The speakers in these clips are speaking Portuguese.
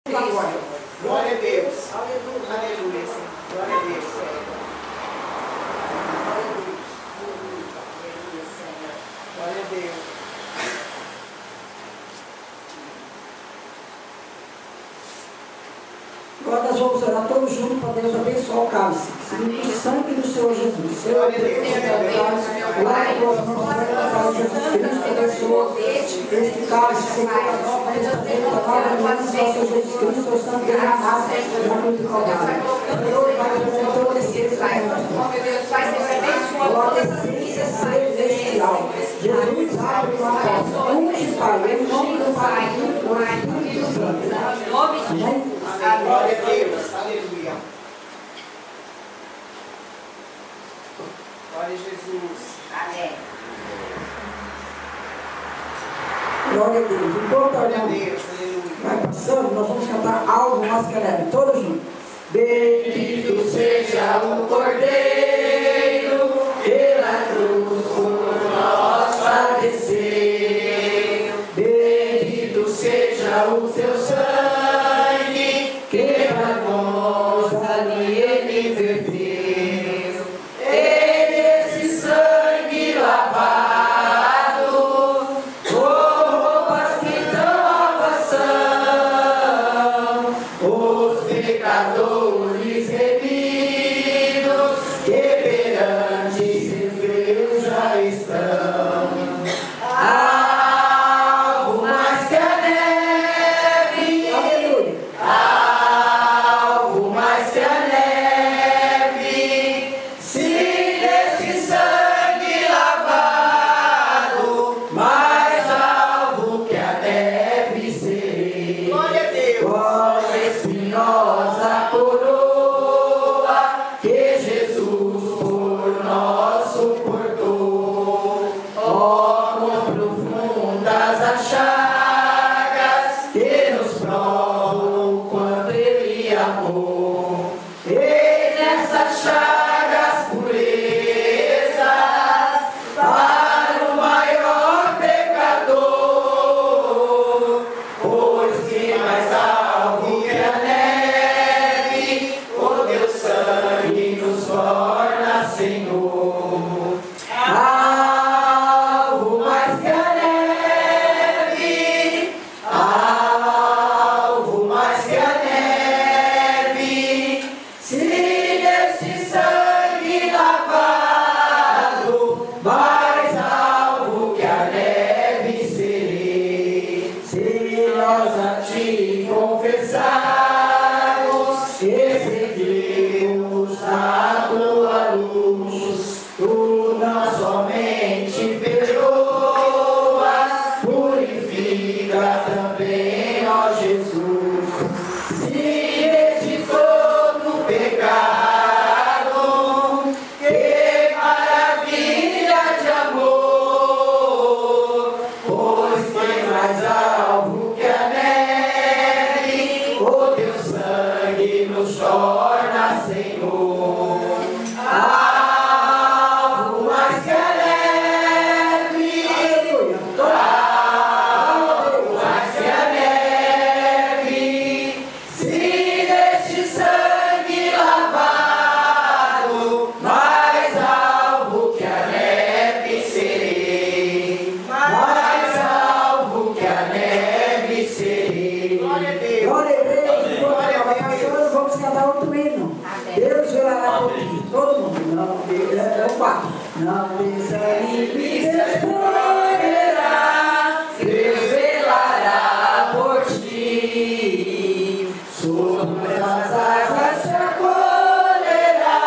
Glória a Deus. Aleluia. Aleluia, Senhor. Glória a Deus, Senhor. Glória a Deus. Agora nós vamos orar todos juntos para Deus abençoar o cálice. Segundo o sangue do Senhor Jesus. Senhor Deus, glória a Deus, nosso Jesus Cristo, abençoa este cálice, Senhor, a nova testamento, a nova aliança, nosso Jesus Cristo, o sangue derramado na cruz do Calvário. Senhor, vai fortalecer esse glória a Deus, celestial. Jesus abre uma porta, unge, Pai, em nome do Pai, do Espírito Santo. Amém? Glória a Deus. Aleluia. Glória a Jesus. Amém. Glória a Deus. Enquanto Glória a Deus. Aleluia. vai passando, nós vamos cantar algo mais que leve. Todos juntos. Bendito seja o Cordeiro, pela cruz por nós padeceu. Bendito seja o teu sangue, que para nós ali ele verteu. Esse sangue lavado, com roupas que dão salvação, os pecadores remidos, que perante Deus já estão. Algo mais que a neve, algo mais que a neve, se desse sangue lavado, mais alvo que a neve serei. Glória a Deus. Com espinhosa coroa que Jesus por nós suportou, ó, com profundas as chagas que nos provam quando Ele amou. E nessas chagas purezas para o maior pecador, pois que mais alvo que a neve, o teu sangue nos torna Senhor. Alvo mais que a neve, alvo mais que a neve, se desse sangue lavado, mais alvo que a neve serei. Se nós a te confessarmos e seguirmos a tua luz, tu não somente perdoas, purifica também, ó Jesus. Se de todo pecado, que maravilha de amor, pois tem mais alvo que a neve, o teu sangue nos torna Senhor. Alvo mais que a neve, alvo mais que a neve, se deste sangue lavado, mais alvo que a neve serei. Mais alvo que a neve serei. Glória a Deus. Glória a Deus. Glória a Deus. Vamos cantar outro hino. Deus velará por ti. Todo mundo. Não, é o 4. Não desanime, responderá. Deus velará por ti. Sobre as águas se acolherá.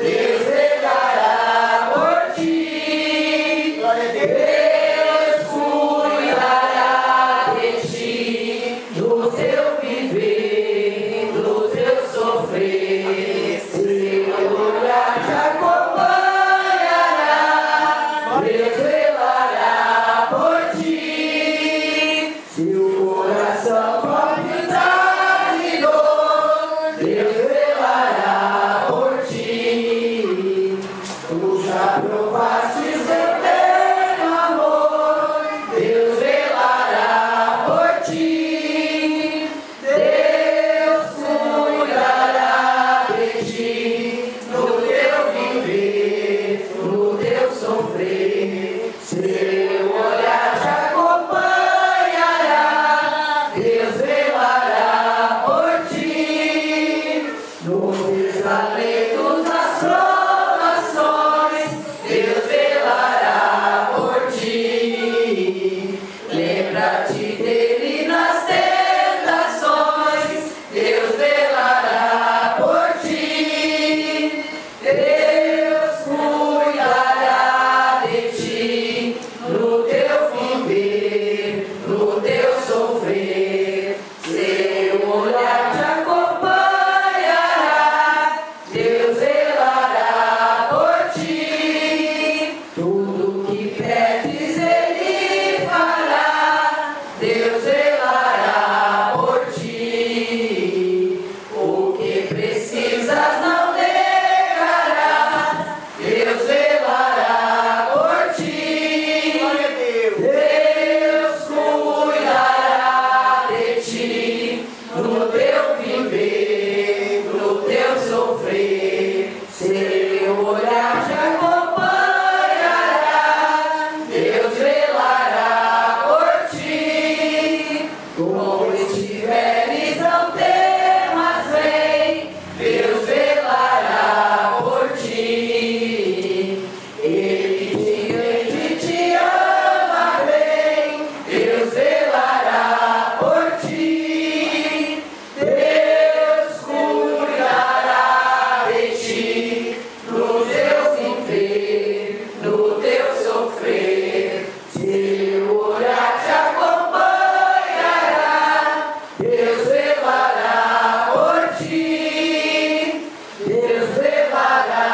Deus velará por ti. Glória a Deus. Deus cuidará de ti, do teu viver, do teu sofrer. Seu olhar te acompanhará. Deus velará por ti. Seu coração palpitar de dor, no teu viver, no teu sofrer, seu olhar te acompanhará, Deus velará por ti. Como estiveres, não temas, vem, Deus velará por ti. Ele te ama bem, Deus velará por ti. Deus cuidará de ti, no teu viver, no teu sofrer. Seu olhar te acompanhará, Deus velará por ti. Deus velará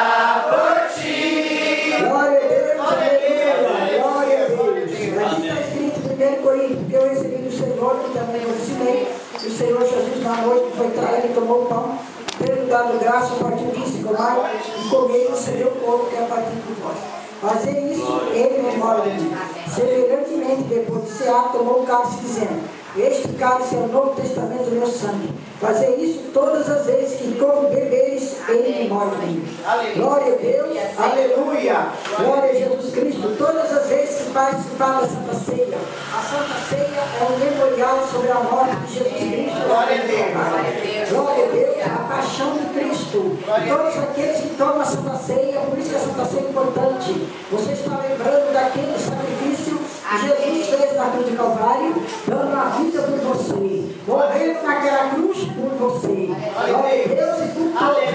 por ti. Glória a Deus, aleluia, glória a Deus. Aqui está escrito em 1 Coríntios, porque eu recebi do Senhor, que também eu ensinei, que o Senhor Jesus na noite foi traído, tomou o pão, tendo dado graça, a partir disso, comai, e comei e cedeu o corpo que é a partir de vós. Fazer isso, ele memória de mim. Semelhantemente, depois de cear, tomou o cálice, dizendo: este cálice é o Novo Testamento do meu sangue. Fazer isso todas as vezes que como beberes em memória de mim. Glória a Deus, aleluia. Glória a Jesus Cristo. Todas as vezes que participar da Santa Ceia, a Santa Ceia é um memorial sobre a morte de Jesus Cristo. Glória a Deus. Glória a Deus, a paixão de Cristo. E todos aqueles que tomam a Santa Ceia, por isso que a Santa Ceia é importante. Você está lembrando daquele sacrifício que Jesus fez na cruz de Calvário, dando a vida por você, morrendo naquela cruz por você. Glória a Deus e por todos,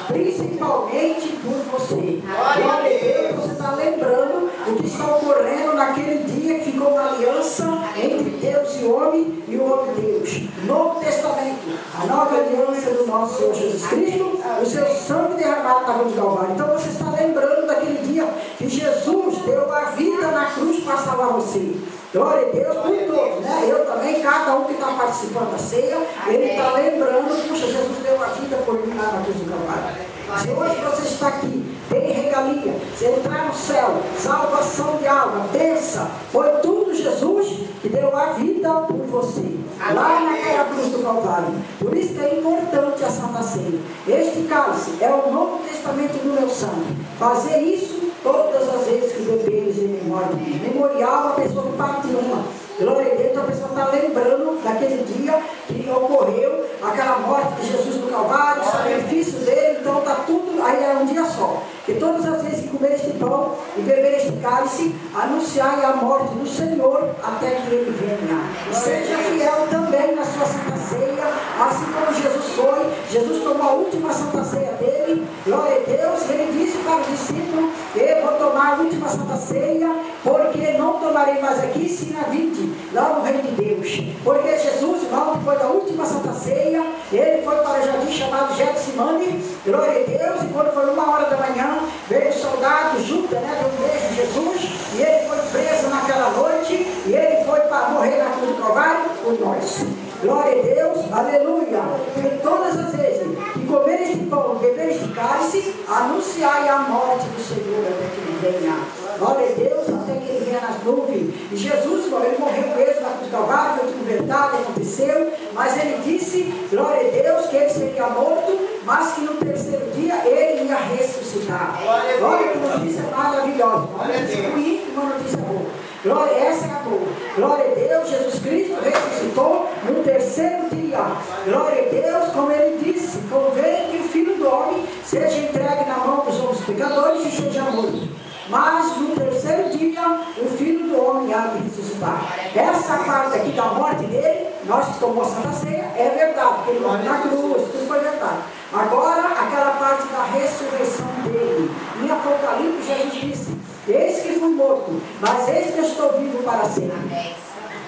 principalmente por você. Glória a Deus, você está lembrando o que está ocorrendo naquele dia que ficou uma aliança entre Deus e o homem Deus. Novo Testamento, a nova aliança do nosso Senhor Jesus Cristo, o seu sangue derramado na cruz de Calvário. Então você está lembrando daquele dia que Jesus deu a vida na cruz para salvar você. Glória a Deus por todos, né? Eu também, cada um que está participando da ceia, ele está lembrando, puxa, Jesus deu a vida por mim lá na cruz do Calvário. Se hoje você está aqui, tem regalia, se entrar no céu, salvação de alma, bênção, foi tudo Jesus que deu a vida por você, lá naquela cruz do Calvário. Por isso que é importante a Santa Ceia. Este cálice é o Novo Testamento do meu sangue. Fazer isso todas as vezes que beberes em memória de mim. Memorial, a pessoa que partiu uma. Glória a Deus, então a pessoa está lembrando daquele dia que ocorreu aquela morte de Jesus no Calvário, o sacrifício dele, então está tudo, aí é um dia só. E todas as vezes que comer este pão e beber este cálice, anunciai a morte do Senhor até que ele venha. E seja fiel também na sua Santa Ceia, assim como Jesus foi. Jesus tomou a última Santa Ceia dele, glória a Deus, e ele disse para o discípulo: eu vou tomar a última Santa Ceia, porque não tomarei mais aqui, sim na vinde, lá no reino de Deus. Porque Jesus, irmão, depois da última Santa Ceia, ele foi para o jardim chamado Getsemane, glória a Deus, e quando foi 1h da manhã, veio o soldado Judas, né, deu um beijo de Jesus, e ele foi preso naquela noite, e ele foi para morrer na cruz do Calvário por nós. Glória a Deus, aleluia. E todas as vezes que comer este pão, beber este cálice, anunciai a morte do Senhor até que ele venha. Glória a Deus, até que ele venha nas nuvens. E Jesus, ele morreu preso na cruz do Calvário, foi tudo verdade, aconteceu, mas ele disse, glória a Deus, que ele seria morto, mas que no terceiro dia ele ia ressuscitar. Glória, que notícia maravilhosa. Uma notícia ruim e uma notícia boa. Glória, essa é a boa. Glória a Deus, Jesus Cristo ressuscitou no terceiro dia. Glória a Deus, como ele disse, convém que o Filho do Homem seja entregue na mão dos homens pecadores e seja morto. Mas no terceiro dia, o Filho do Homem há de ressuscitar. Essa parte aqui da morte dele, nós que tomamos a Santa Ceia, é verdade, porque ele morreu na cruz, tudo foi verdade. Agora, aquela parte da ressurreição dele. Em Apocalipse, Jesus disse: eis que fui morto, mas eis que eu estou vivo para sempre.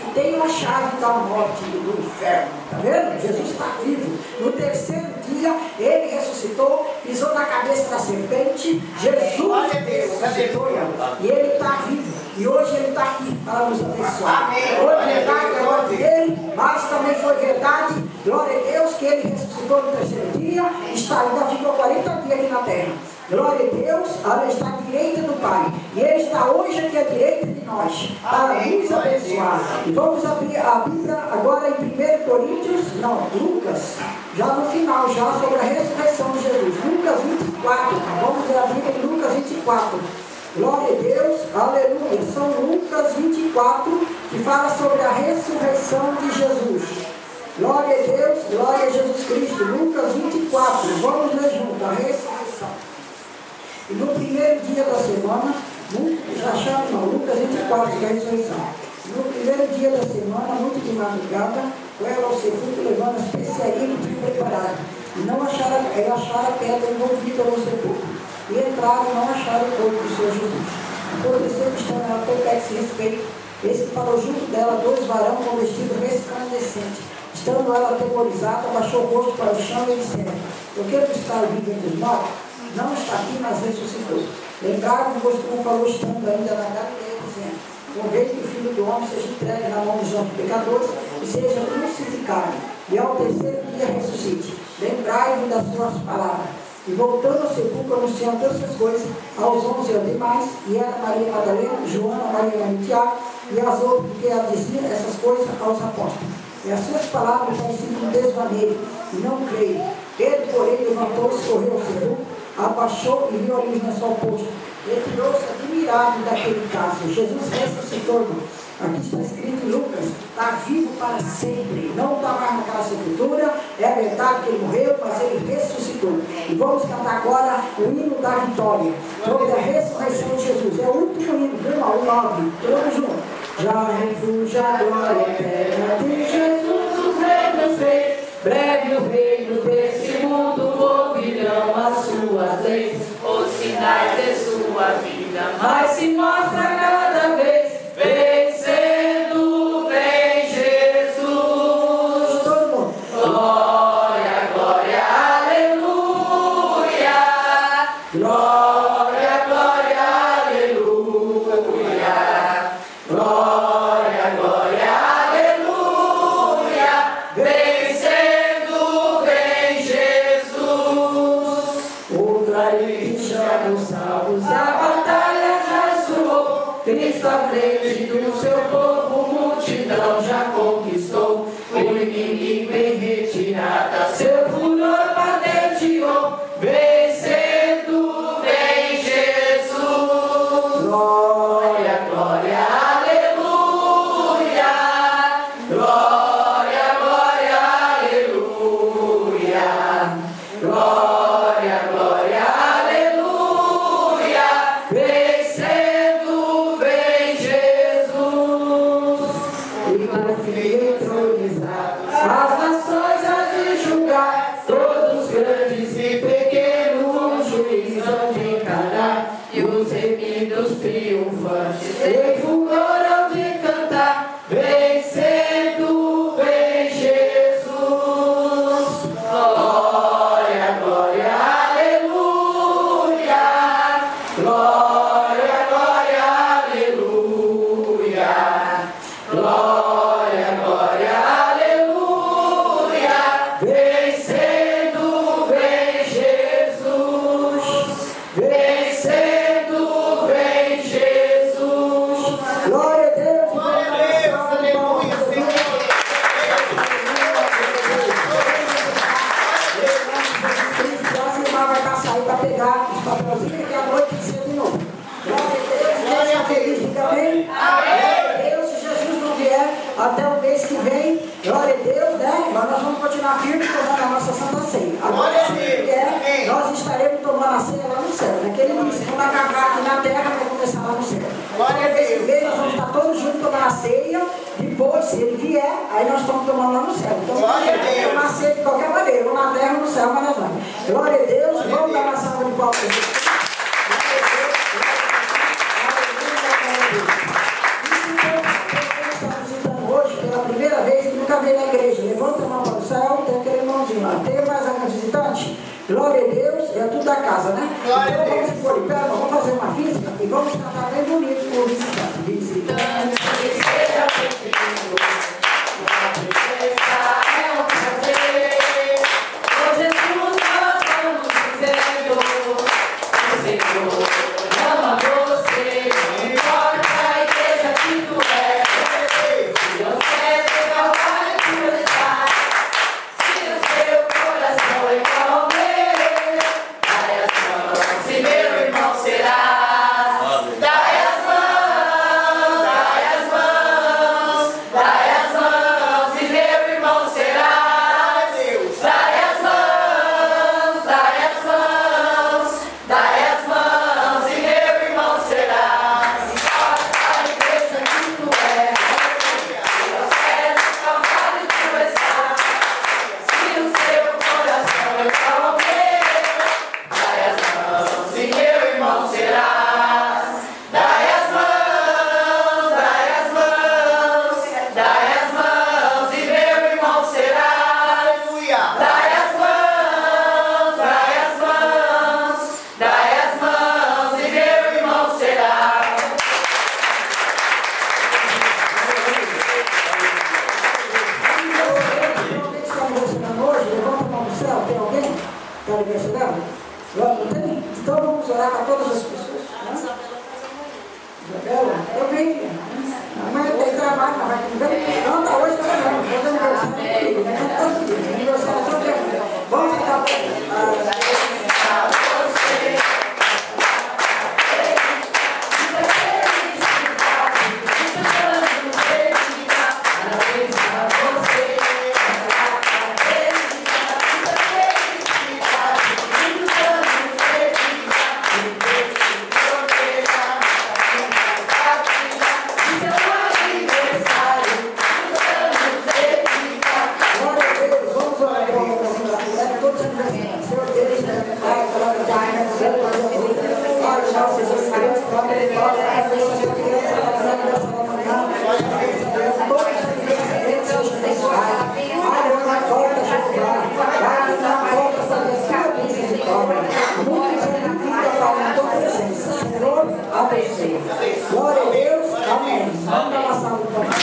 E tenho a chave da morte e do inferno. Está vendo? Jesus está vivo. No terceiro dia, ele ressuscitou, pisou na cabeça da serpente. Jesus ressuscitou e ele está vivo. E hoje ele está aqui para nos abençoar. Foi verdade a morte dele, mas também foi verdade, glória a Deus, que ele ressuscitou no terceiro dia, ainda ficou 40 dias aqui na terra. Glória a Deus, ele está à direita do Pai. E ele está hoje aqui à direita de nós, para nos abençoar. E vamos abrir a Bíblia agora em 1 Coríntios, não, Lucas, já no final, já sobre a ressurreição de Jesus. Lucas 24, vamos ler a Bíblia em Lucas 24. Glória a Deus, aleluia. São Lucas 24, que fala sobre a ressurreição de Jesus. Glória a Deus, glória a Jesus Cristo. Lucas 24, vamos ler junto, a ressurreição. E no primeiro dia da semana, já chama, não, Lucas 24, da ressurreição. No primeiro dia da semana, muito de madrugada, foram ao sepulcro levando a especiaria que tinha preparado. E não acharam a pedra envolvida no sepulcro. E entraram e não acharam o corpo do Senhor Jesus. Aconteceu que estando ela tão perto de respeito, esse que falou junto dela 2 varões com vestido resplandecente. Estando ela atemorizada, baixou o rosto para o chão e disse: "Eu quero buscar o vivo entre os mortos, não está aqui, mas ressuscitou." Lembraram que o costume falou estando ainda na Galileia, dizendo: "Convém que o Filho do Homem seja entregue na mão dos homens pecadores e seja crucificado, e ao terceiro dia ressuscite. Lembrai-vos das suas palavras." E voltando ao sepulcro, anunciando essas coisas aos 11 e demais, e era Maria Madalena, Joana, Maria e Tiago, e as outras, porque ela dizia essas coisas aos apóstolos. E as suas palavras pareciam um desvaneio, e não creio. Pedro, porém, levantou-se, correu ao sepulcro, abaixou e viu ali o lençol posto. Retirou-se admirado daquele caso. Jesus ressuscitou. Aqui está escrito em Lucas: está vivo para sempre. Não está mais naquela sepultura. É verdade que ele morreu, mas ele ressuscitou. E vamos cantar agora o hino da vitória, sobre a ressurreição de Jesus. É o último hino, viu? O 9. Todos juntos. Já refúgio a glória eterna de Jesus, os reinos fez. Breve o reino desse mundo ouvirão as suas leis. Os sinais de sua vida, Mas se mostra cada vez. vencendo, vem Jesus. Todo mundo. Glória, glória, aleluia. Glória, glória, aleluia. Glória, glória, aleluia. Vencendo, vem Jesus. Outra já nos salvos, a batalha já soou. Cristo à frente do seu povo, multidão já conquistou. O inimigo em retirada, seu furor patenteou. Vencendo, vem Jesus. Glória, glória, aleluia. Glória, glória, aleluia. Glória, glória, aleluia. Vencendo, vem Jesus. E por fim entronizados, as nações há de julgar. Todos grandes e pequenos, um juiz hão de encarar. E os remidos triunfantes em fulgor hão de cantar. Vencendo, vem Jesus. Glória, glória, aleluia. Glória, glória, aleluia. Glória, glória, aleluia. Vencendo, vem Jesus. Vencendo, vem Jesus. Glória a Deus. Glória a Deus, aleluia, Senhor. A irmã vai passar aí para pegar os papelzinhos e à noite tem que ser de novo. Glória a Deus. Glória a Feliz, diga amém. Glória a Deus. Se Jesus não vier até o mês que vem, glória a Deus, né? Mas nós vamos continuar firmes tomando a nossa Santa Ceia. Agora, Glória a se Deus. Ele vier, Amém. nós estaremos tomando a ceia lá no céu. Naquele dia, quando acabar aqui na terra, vai começar lá no céu. Glória a Mês que Deus. vem, nós vamos estar todos juntos tomando a ceia. Depois, se Ele vier, aí nós estamos tomando lá no céu. Então, Glória a nós vamos Deus. tomar a ceia de qualquer maneira, ou na terra ou no céu, mas nós vamos. Glória a Deus. Glória a Vamos dar Deus. uma salva de palmas. Glória a Deus. Estamos visitando hoje pela primeira vez e nunca veio na igreja. Levanta a mão para o céu, tem aquele irmãozinho lá. Tem mais algum visitante? Glória a Deus, é tudo da casa, né? Glória a Então Deus. vamos pôr em pé, vamos fazer uma física e vamos cantar bem bonito com o visitante. Visitante. Que seja bem-vindo. Tua presença é um prazer. Por Jesus nós vamos dizendo: o Senhor ama você. Não importa a igreja Glória a Deus, amém. Vamos dar uma salva de palmas.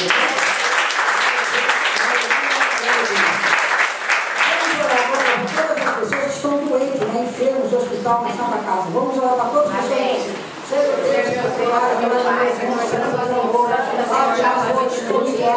Vamos orar agora para todas as pessoas que estão doentes, enfermos, no hospital, na Santa Casa. Vamos orar para todas as pessoas. Seja Deus, que você vai, que nós vamos a saúde e a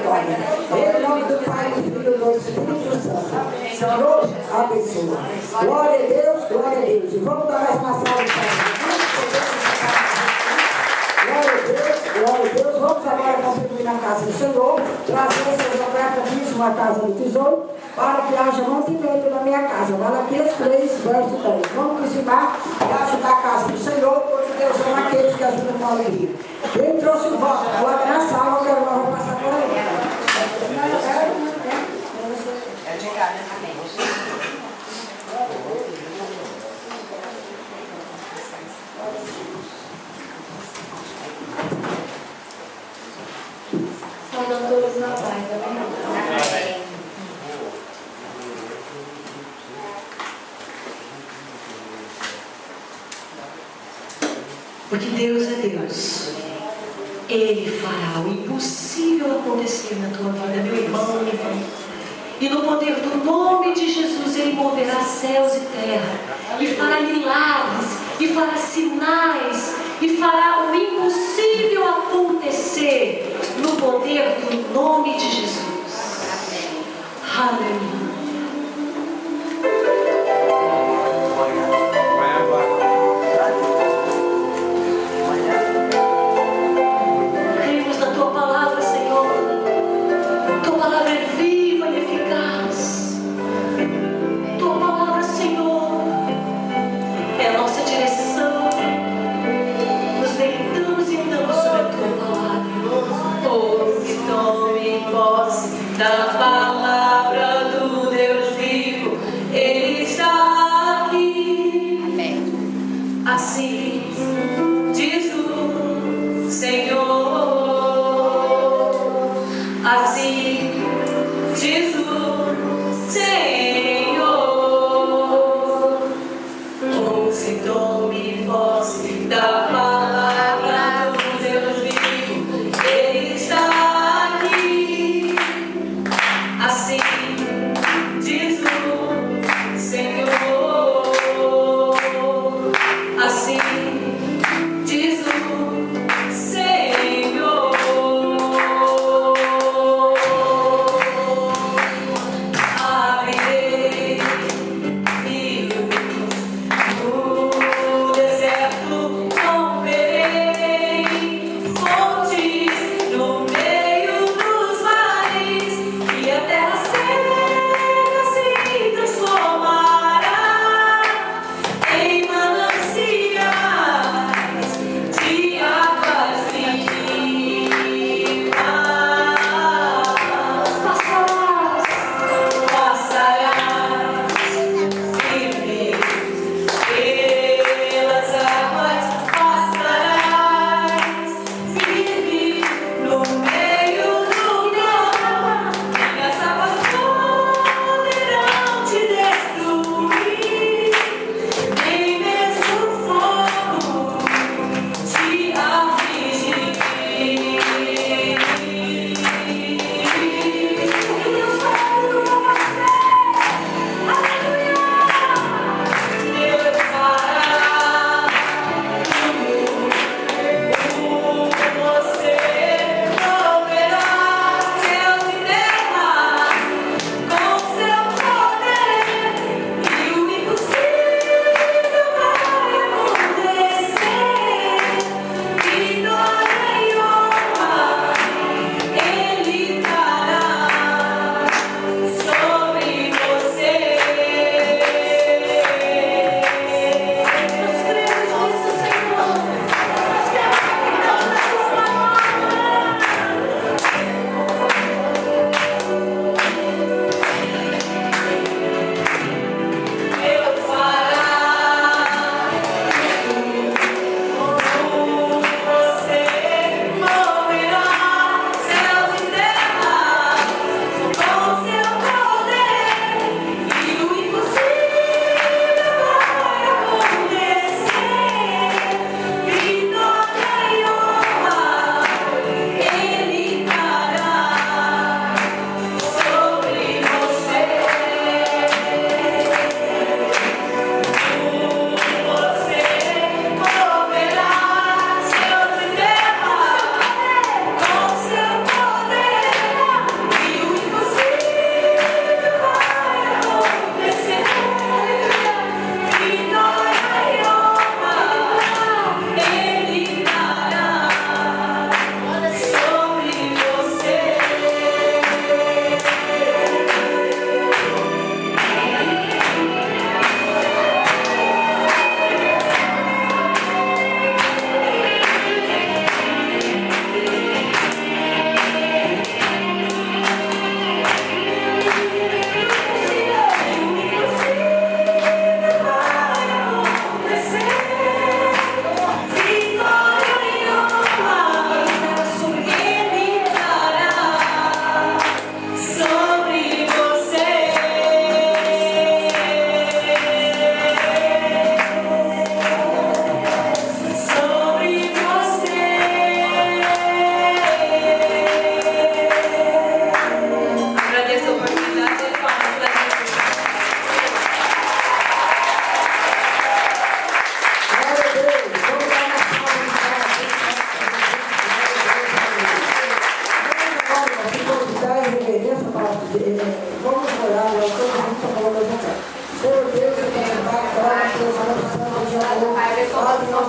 vitória. Em nome do Pai, do Filho e do Espírito Santo. Senhor, abençoa. Glória a Deus, glória a Deus. E vamos dar mais uma salva de palmas. Glória a Deus, glória a Deus. Vamos agora contribuir na casa do Senhor, trazer seus ofertas dízimo à casa do tesouro, para que haja mantimento na minha casa. Malaquias 3, verso 10. Vamos dizimar e ajudar a casa do Senhor, porque Deus ama aqueles que ajudam com alegria. Quem trouxe o voto, agora na sala, eu quero logo passar por aí. É de cá, né? Amém. Saudam todos na paz, amém? Amém. Porque Deus é Deus. Ele fará o impossível acontecer na tua vida, meu irmão, minha irmã. E no poder do nome de Jesus, Ele moverá céus e terra. E fará milagres, e fará sinais, e fará o impossível acontecer no poder do nome de Jesus. Aleluia. Da palavra do Deus vivo, Ele está aqui. Amém. Assim diz o Senhor. Assim diz o Senhor. Ouça e tome posse da palavra do Deus vivo. Ele está aqui.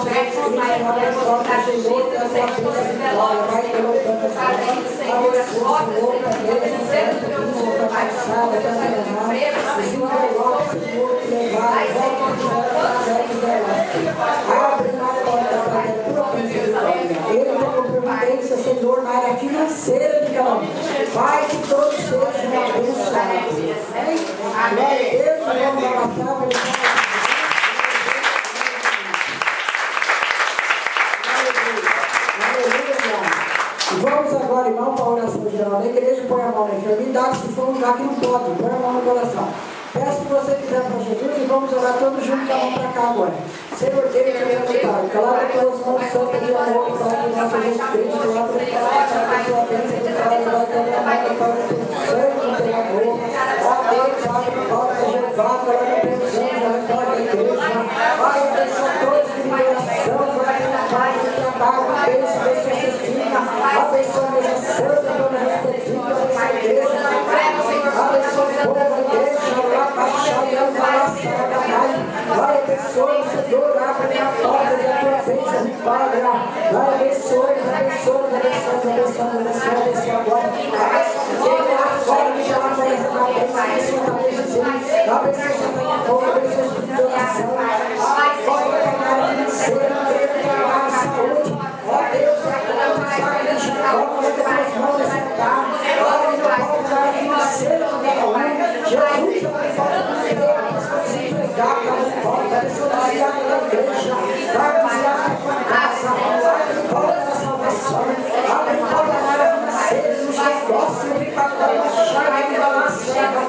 nosso Jesus Cristo, abre a porta, Senhor, da tua bênção de glória. Vai colocando essa porta. Abençoa, Senhor, a igreja, certo, Senhor, da passada, da terra. Os interlocos, Senhor, que levaram, volta de volta, através dela. Abre uma porta para a tua misericórdia. Ele tem providência, Senhor, na área financeira de cada um. Vai que todos sejam abençoados. Glória a Deus, vamos dar uma salva de palmas. Vamos agora, irmão, para a oração geral da igreja. Põe a mão na enfermidade, se for um lugar que não pode, põe a mão no coração. Peço que você quiser para Jesus e vamos orar todos juntos, com a mão para cá agora. Senhor Deus, que é Pai, coloca as tuas mãos santas de amor para o nosso Jesus Cristo, lá para a tua bênção de Pai, lá para a mãe, para o teu sangue, o teu amor. Ó Deus, Pai, coloca Jeová, coloca a pensão, coloca a igreja. Pai, abençoa todos de oração, vai na paz, no trabalho, na bênção, abençoa a Cristina, abençoa a mesa santa, dona respectiva, abençoa a igreja, abençoa o povo da igreja, vai abençoe, Senhor, abre a porta da tua bênção de Pai, vai abençoe, abençoe agora, ele lá fora, que já vai fazer uma bênção, abençoe a povo, abençoe a oração, agora vai caminhar financeira, a saúde, ó Deus, vai deixar coloca as mãos nessa casa, olha no palco da financeira do cada um, Jesus, vai fazer o Senhor, vai desviar da igreja, vai desviar da tua casa, abre porta da salvação, abre porta da área financeira, nos negócios, vem para a chave, vem para a cidade,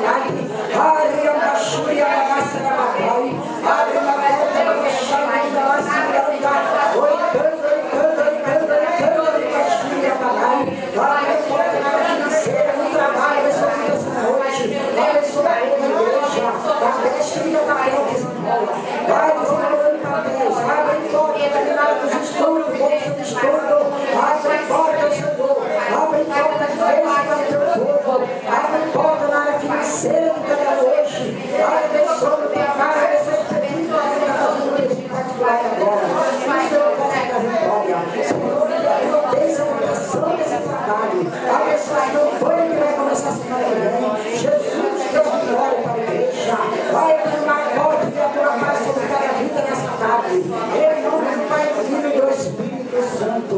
abre a caixinha, a bagaça da bagai, abre a porta da chave, vem para a cidade, oi, canta, caixinha, bagai, abre a porta da área financeira, no trabalho, abençoa a vida essa noite, abençoa a igreja, a caixinha, a porta. Vai desenvolvendo papéis, abre porta terminada dos estudos, bolsa de estudo, abre porta, Senhor, abre porta de bênção para o teu povo, abre porta na área financeira de cada noite, abençoa o trabalho, abençoa o pedido, abençoa o particular agora, Senhor, possa da vitória, Senhor, benção a oração desse trabalho, abençoa o banho que vai começar a semana que vem, Jesus, Deus glória para a igreja, vai abrir uma porta de tua paz sobre cada vida nessa tarde. Em nome do Pai, do Filho e do Espírito Santo.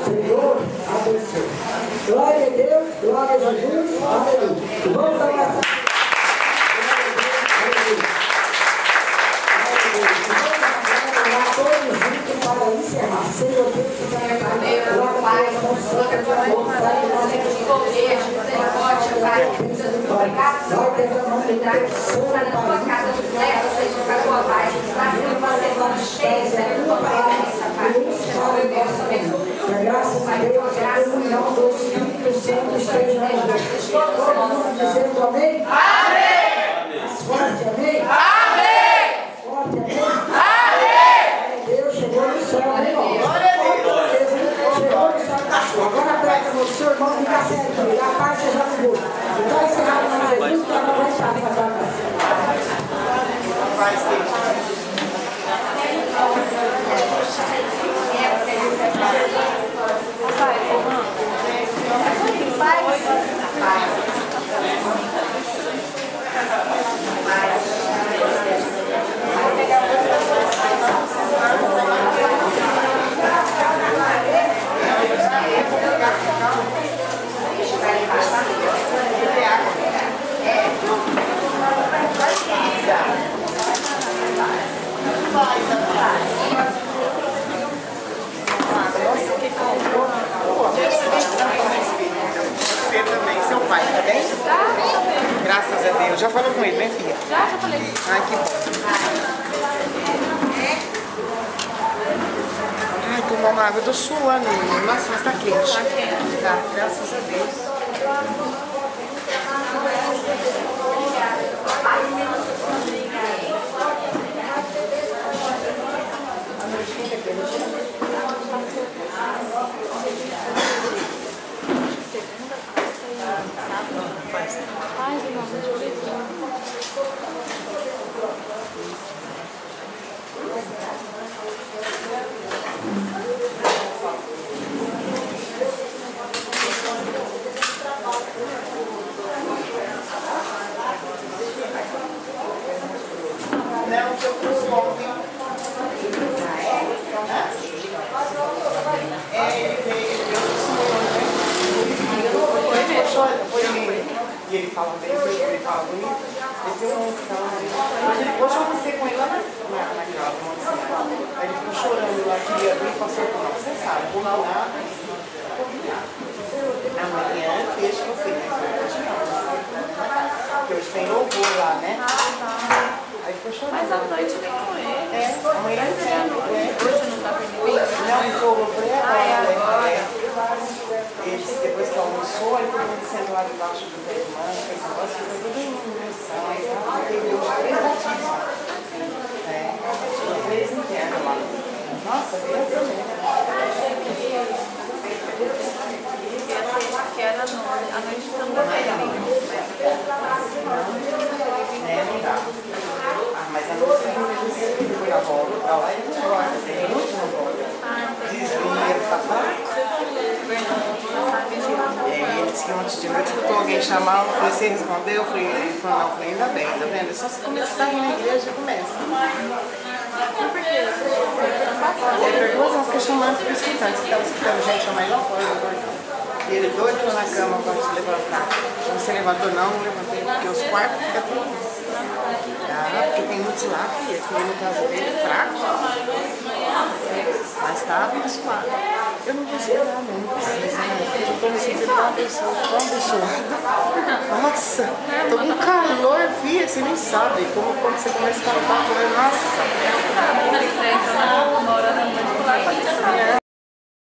Senhor, abençoe. Glória a Deus, glória a Jesus. Aleluia. Vamos dar uma todos juntos para encerrar. Senhor Deus, que está glória a Deus, coloca a tua mão, Pai, de poder, de misericórdia, Pai. Obrigado, Senhor, pela mão de Deus, na tua casa de leva, seja para a tua paz, está sendo uma cheia da tua presença, Pai. Graças a Deus, a comunhão do Espírito Santo esteja na gente. Todo mundo dizendo amém? Amém! Forte amém? Amém! Forte amém? Amém! Deus chegou no céu, amém? Glória a Deus! Chegou no céu. Agora aperta no seu irmão, fica certo. E a paz seja com você. Então, encerrado na Jesus, para não deixar de fazer a Você também, seu pai, tá bem? Graças a Deus. Já falou com ele, né, filha? Já falei. Ai, que bom. Ai, tomar uma água, eu tô suando. Nossa, mas tá quente. Tá quente. Tá, graças a Deus. Faz, fala bem, ele fala bonito. Esse é um outro que fala bem. Hoje eu almocei com ele lá naquela montanha. Aí ele ficou chorando lá, queria abrir e passou por nós. Você sabe, vou lá. Amanhã deixa você, né? Hoje não. Porque hoje tem louvor lá, né? Aí ficou chorando. Mas à noite vem com ele. Amanhã tem. Hoje não tá permitido? Não, eu falei agora. Ele disse que depois que almoçou, aí todo mundo sendo lá debaixo do pé de manga, fez um negócio, foi tudo em imersão, aí teve os 3 batismos. 3 internos lá. Nossa, Deus mesmo. Que era a noite também. Não dá. Mas a noite ele foi na volta, pra lá e não volta, tem muito não volta. Desvia, ele disse que ontem de noite escutou alguém chamar, você respondeu, eu falei, ele falou, não, eu falei, ainda bem, tá vendo? Só se começar a ir na igreja, começa. Por quê? Ele perguntou, não fiquei chamando, fiquei escutando, você estava escutando gente chamar ele lá fora, e ele doido na cama quando se levantar. Quando você levantou, não levantei, porque os quartos ficam tudo. Porque tem muitos lá, filha, que no caso dele é fraco. Mas tá abençoado. Eu não consigo dar muito, mas eu tô me sentindo tão abençoada. Nossa, tô com calor, filha, você nem sabe. Quando você começa a falar, nossa. Uma hora da noite lá.